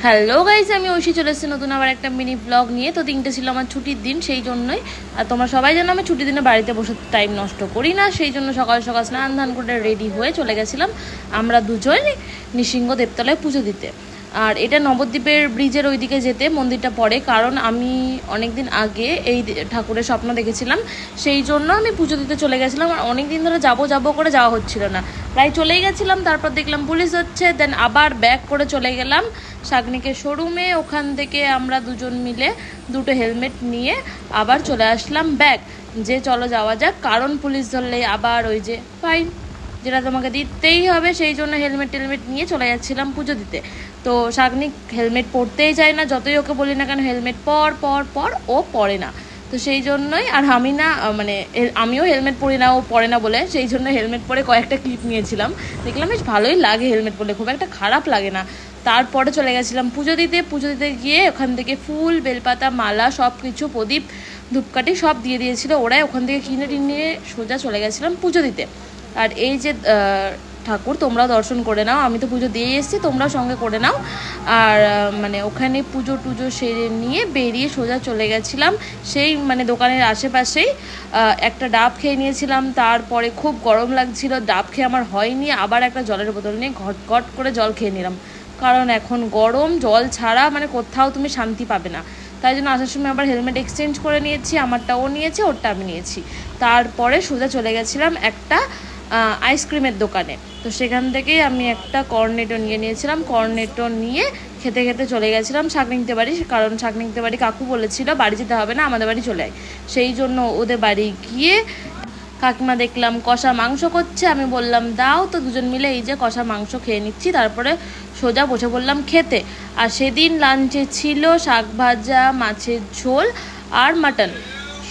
Hello guys, আমি ঐশী চলে এসেছি নতুন আবার একটা মিনি ব্লগ নিয়ে। তো দিনটা ছিল আমার ছুটির দিন, সেই জন্যই। আর তোমরা সবাই জানো আমি ছুটির দিনে বাড়িতে বসে টাইম নষ্ট করি না, সেই জন্য সকাল সকাল স্নান ধান করে রেডি হয়ে চলে গেছিলাম আমরা দুজন নৃসিংহ দেবতলায় পুজো দিতে। আর এটা নবদ্বীপের ব্রিজের ওইদিকে যেতে মন্দিরটা পড়ে, কারণ আমি অনেক দিন আগে এই ঠাকুরের স্বপ্ন দেখেছিলাম, সেই জন্য আমি পুজো দিতে চলে গেছিলাম। আর অনেক দিন ধরে যাবো করে যাওয়া হচ্ছিল না, প্রায় চলেই গেছিলাম। তারপর দেখলাম পুলিশ হচ্ছে, দেন আবার ব্যাক করে চলে গেলাম শাগনিকের শোরুমে। ওখান থেকে আমরা দুজন মিলে দুটো হেলমেট নিয়ে আবার চলে আসলাম ব্যাক, যে চলো যাওয়া যাক, কারণ পুলিশ ধরলে আবার ওই যে ফাইন, যেটা তোমাকে দিতেই হবে। সেই জন্য হেলমেট টেলমেট নিয়ে চলে যাচ্ছিলাম পুজো দিতে। তো শাগনিক হেলমেট পরতেই চায় না, যতই ওকে বলি না কেন হেলমেট পর ও পরে না। তো সেই জন্যই, আর আমি না মানে আমিও হেলমেট পরি না, ও পরে না বলে, সেই জন্য হেলমেট পরে কয়েকটা ক্লিপ নিয়েছিলাম। দেখলাম বেশ ভালোই লাগে হেলমেট পরলে, খুব একটা খারাপ লাগে না। তারপরে চলে গেছিলাম পুজো দিতে গিয়ে ওখান থেকে ফুল, বেলপাতা, মালা, সব কিছু, প্রদীপ, ধূপকাঠি সব দিয়ে দিয়েছিল ওরাই। ওখান থেকে কিনে টিনে সোজা চলে গেছিলাম পুজো দিতে। আর এই যে ঠাকুর তোমরাও দর্শন করে নাও, আমি তো পুজো দিয়ে এসেছি, তোমরাও সঙ্গে করে নাও। আর মানে ওখানে পুজো টুজো সেরে নিয়ে বেরিয়ে সোজা চলে গেছিলাম সেই মানে দোকানের আশেপাশেই। একটা ডাব খেয়ে নিয়েছিলাম, তারপরে খুব গরম লাগছিল, ডাব খেয়ে আমার হয়নি, আবার একটা জলের বোতল নিয়ে ঘট করে জল খেয়ে নিলাম, কারণ এখন গরম, জল ছাড়া মানে কোথাও তুমি শান্তি পাবে না। তাই জন্য আসার সময় আবার হেলমেট এক্সচেঞ্জ করে নিয়েছি, আমারটা ও নিয়েছে, ওরটা আমি নিয়েছি। তারপরে সোজা চলে গেছিলাম একটা আইসক্রিমের দোকানে। তো সেখান থেকেই আমি একটা কর্নেটো নিয়ে নিয়েছিলাম, কর্নেটো নিয়ে খেতে খেতে চলে গেছিলাম শাগনিকদের বাড়ি, কারণ শাগনিকদের বাড়ি কাকু বলেছিল বাড়ি যেতে হবে না, আমাদের বাড়ি চলে আয়। সেই জন্য ওদের বাড়ি গিয়ে কাকিমা দেখলাম কষা মাংস করছে, আমি বললাম দাও, তো দুজন মিলে এই যে কষা মাংস খেয়ে নিচ্ছি। তারপরে সোজা বসে পড়লাম খেতে। আর সেদিন লাঞ্চে ছিল শাক ভাজা, মাছের ঝোল আর মাটন,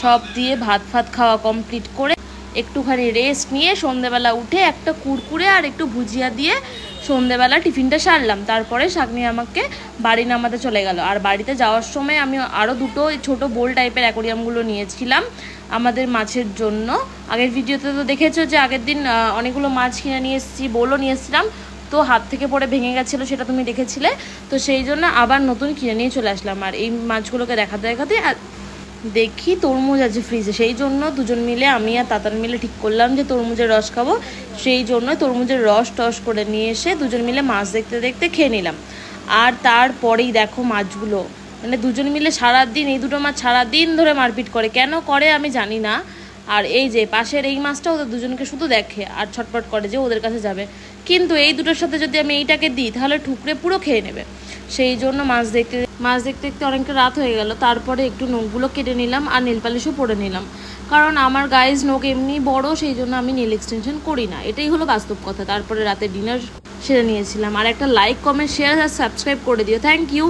সব দিয়ে ভাত খাওয়া কমপ্লিট করে একটুখানি রেস্ট নিয়ে সন্ধেবেলা উঠে একটা কুরকুরে আর একটু ভুজিয়া দিয়ে সন্ধেবেলা টিফিনটা সারলাম। তারপরে শাগনি আমাকে বাড়ি নামাতে চলে গেল। আর বাড়িতে যাওয়ার সময় আমি আরও দুটো ছোটো বোল টাইপের অ্যাকোরিয়ামগুলো নিয়েছিলাম আমাদের মাছের জন্য। আগের ভিডিওতে তো দেখেছো যে আগের দিন অনেকগুলো মাছ কিনে নিয়ে এসেছি, বোলও নিয়ে এসেছিলাম, তো হাত থেকে পড়ে ভেঙে গেছিলো, সেটা তুমি দেখেছিলে। তো সেই জন্য আবার নতুন কিনে নিয়ে চলে আসলাম। আর এই মাছগুলোকে দেখাতে আর দেখি তরমুজ আছে ফ্রিজে, সেই জন্য দুজন মিলে আমি আর তাতান মিলে ঠিক করলাম যে তরমুজের রস খাবো। সেই জন্য তরমুজের রস টস করে নিয়ে এসে দুজন মিলে মাছ দেখতে খেয়ে নিলাম। আর তারপরেই দেখো মাছগুলো, মানে দুজন মিলে সারাদিন এই দুটো মাছ সারাদিন ধরে মারপিট করে, কেন করে আমি জানি না। আর এই যে পাশের এই মাছটা ওদের দুজনকে শুধু দেখে আর ছটপট করে যে ওদের কাছে যাবে, কিন্তু এই দুটোর সাথে যদি আমি এইটাকে দিই তাহলে ঠুকরে পুরো খেয়ে নেবে। সেই জন্য মাছ দেখতে অনেকটা রাত হয়ে গেল। তারপরে একটু নখগুলো কেটে নিলাম আর নেল পালিশও পরে নিলাম, কারণ আমার গাইজ নখ এমনি বড়, সেই জন্য আমি নেল এক্সটেনশন করি না, এটাই হলো বাস্তব কথা। তারপরে রাতে ডিনার সেরে নিয়েছিলাম। আর একটা লাইক, কমেন্ট, শেয়ার আর সাবস্ক্রাইব করে দিও, থ্যাংক ইউ।